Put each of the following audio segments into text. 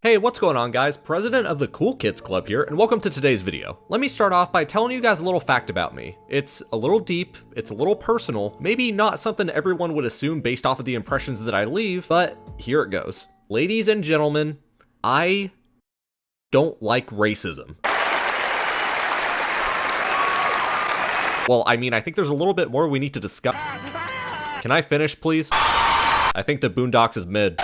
Hey, what's going on guys? President of the Cool Kids Club here, and welcome to today's video. Let me start off by telling you guys a little fact about me. It's a little deep, it's a little personal, maybe not something everyone would assume based off of the impressions that I leave, but here it goes. Ladies and gentlemen, I don't like racism. Well, I mean, I think there's a little bit more we need to discuss. Can I finish, please? I think the Boondocks is mid.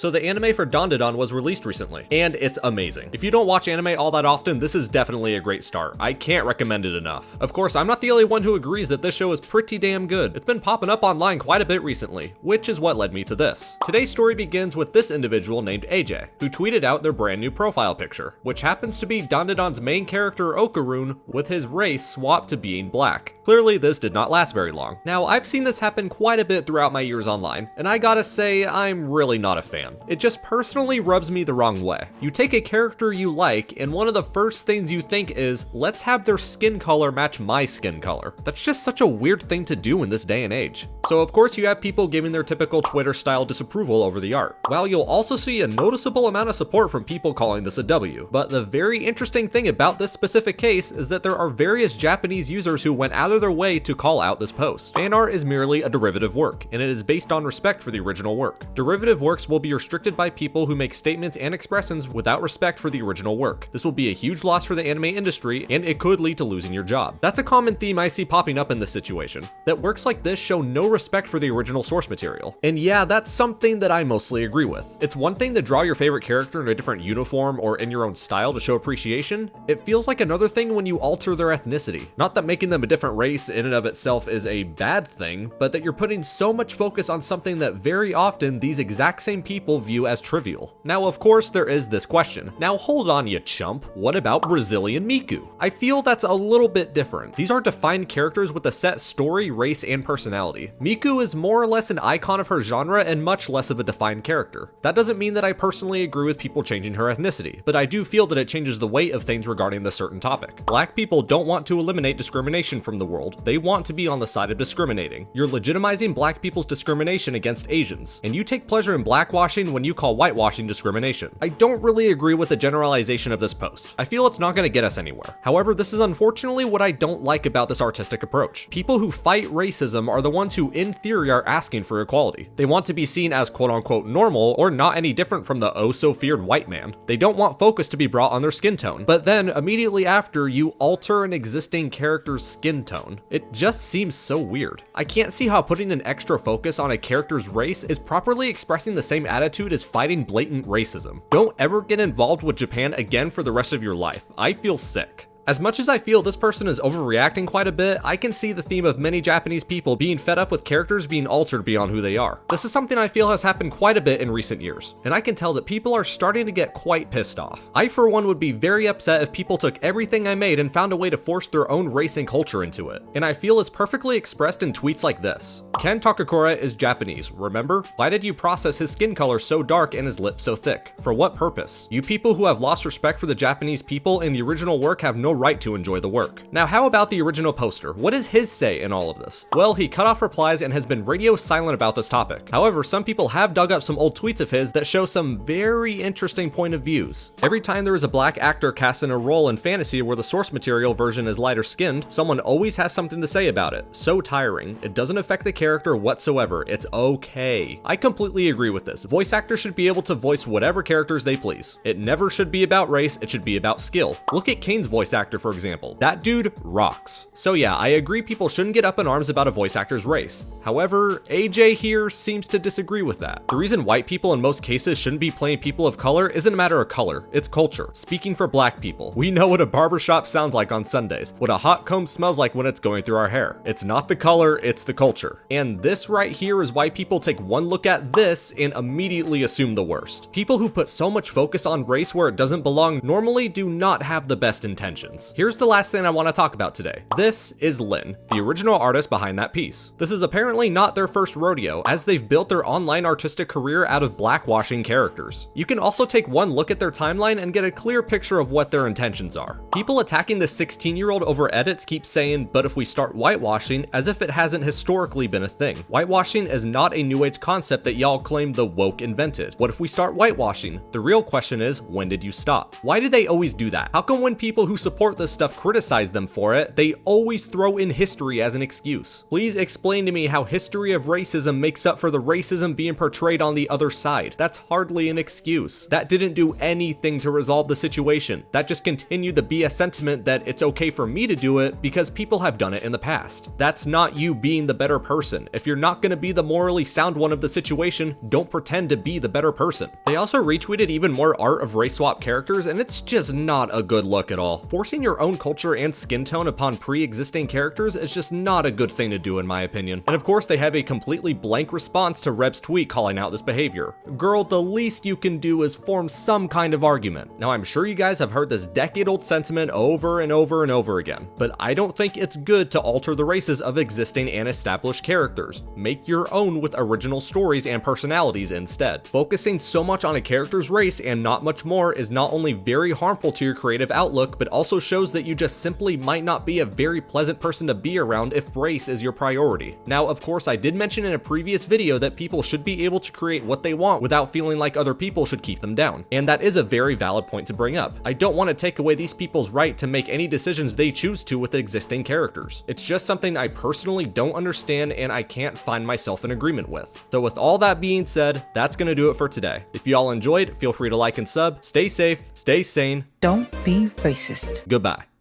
So the anime for DanDaDan was released recently, and it's amazing. If you don't watch anime all that often, this is definitely a great start. I can't recommend it enough. Of course, I'm not the only one who agrees that this show is pretty damn good. It's been popping up online quite a bit recently, which is what led me to this. Today's story begins with this individual named AJ, who tweeted out their brand new profile picture, which happens to be DanDaDan's main character Okarun with his race swapped to being black. Clearly, this did not last very long. Now, I've seen this happen quite a bit throughout my years online, and I gotta say, I'm really not a fan. It just personally rubs me the wrong way. You take a character you like, and one of the first things you think is, let's have their skin color match my skin color. That's just such a weird thing to do in this day and age. So of course you have people giving their typical Twitter style disapproval over the art, while you'll also see a noticeable amount of support from people calling this a W. But the very interesting thing about this specific case is that there are various Japanese users who went out of their way to call out this post. Fan art is merely a derivative work, and it is based on respect for the original work. Derivative works will be restricted by people who make statements and expressions without respect for the original work. This will be a huge loss for the anime industry, and it could lead to losing your job. That's a common theme I see popping up in this situation, that works like this show no respect for the original source material. And yeah, that's something that I mostly agree with. It's one thing to draw your favorite character in a different uniform or in your own style to show appreciation. It feels like another thing when you alter their ethnicity. Not that making them a different race in and of itself is a bad thing, but that you're putting so much focus on something that very often these exact same people view as trivial. Now, of course, there is this question. Now, hold on, you chump. What about Brazilian Miku? I feel that's a little bit different. These are defined characters with a set story, race, and personality. Miku is more or less an icon of her genre and much less of a defined character. That doesn't mean that I personally agree with people changing her ethnicity, but I do feel that it changes the weight of things regarding this certain topic. Black people don't want to eliminate discrimination from the world. They want to be on the side of discriminating. You're legitimizing black people's discrimination against Asians, and you take pleasure in blackwashing when you call whitewashing discrimination. I don't really agree with the generalization of this post. I feel it's not going to get us anywhere. However, this is unfortunately what I don't like about this artistic approach. People who fight racism are the ones who in theory are asking for equality. They want to be seen as quote unquote normal or not any different from the oh so feared white man. They don't want focus to be brought on their skin tone. But then immediately after, you alter an existing character's skin tone. It just seems so weird. I can't see how putting an extra focus on a character's race is properly expressing the same attitude as fighting blatant racism. Don't ever get involved with Japan again for the rest of your life. I feel sick. As much as I feel this person is overreacting quite a bit, I can see the theme of many Japanese people being fed up with characters being altered beyond who they are. This is something I feel has happened quite a bit in recent years, and I can tell that people are starting to get quite pissed off. I for one would be very upset if people took everything I made and found a way to force their own race and culture into it, and I feel it's perfectly expressed in tweets like this. Ken Takakura is Japanese, remember? Why did you process his skin color so dark and his lips so thick? For what purpose? You people who have lost respect for the Japanese people and the original work have no right to enjoy the work. Now, how about the original poster? What is his say in all of this? Well, he cut off replies and has been radio silent about this topic. However, some people have dug up some old tweets of his that show some very interesting point of views. Every time there is a black actor cast in a role in fantasy where the source material version is lighter skinned, someone always has something to say about it. So tiring. It doesn't affect the character whatsoever. It's okay. I completely agree with this. Voice actors should be able to voice whatever characters they please. It never should be about race, it should be about skill. Look at Kane's voice actor, for example. That dude rocks. So yeah, I agree people shouldn't get up in arms about a voice actor's race. However, AJ here seems to disagree with that. The reason white people in most cases shouldn't be playing people of color isn't a matter of color, it's culture. Speaking for black people, we know what a barbershop sounds like on Sundays, what a hot comb smells like when it's going through our hair. It's not the color, it's the culture. And this right here is why people take one look at this and immediately assume the worst. People who put so much focus on race where it doesn't belong normally do not have the best intentions. intentions. Here's the last thing I want to talk about today. This is Lynn, the original artist behind that piece. This is apparently not their first rodeo, as they've built their online artistic career out of blackwashing characters. You can also take one look at their timeline and get a clear picture of what their intentions are. People attacking the 16-year-old over edits keep saying, but if we start whitewashing, as if it hasn't historically been a thing. Whitewashing is not a new age concept that y'all claim the woke invented. What if we start whitewashing? The real question is, when did you stop? Why do they always do that? How come when people who support this stuff criticize them for it, they always throw in history as an excuse? Please explain to me how history of racism makes up for the racism being portrayed on the other side. That's hardly an excuse. That didn't do anything to resolve the situation. That just continued the BS sentiment that it's okay for me to do it because people have done it in the past. That's not you being the better person. If you're not going to be the morally sound one of the situation, don't pretend to be the better person. They also retweeted even more art of race swap characters, and it's just not a good look at all. Forcing your own culture and skin tone upon pre-existing characters is just not a good thing to do in my opinion. And of course they have a completely blank response to Reb's tweet calling out this behavior. Girl, the least you can do is form some kind of argument. Now I'm sure you guys have heard this decade-old sentiment over and over and over again, but I don't think it's good to alter the races of existing and established characters. Make your own with original stories and personalities instead. Focusing so much on a character's race and not much more is not only very harmful to your creative outlook, but also shows that you just simply might not be a very pleasant person to be around if race is your priority. Now, of course, I did mention in a previous video that people should be able to create what they want without feeling like other people should keep them down. And that is a very valid point to bring up. I don't want to take away these people's right to make any decisions they choose to with existing characters. It's just something I personally don't understand and I can't find myself in agreement with. So with all that being said, that's gonna do it for today. If y'all enjoyed, feel free to like and sub. Stay safe, stay sane. Don't be racist. Goodbye.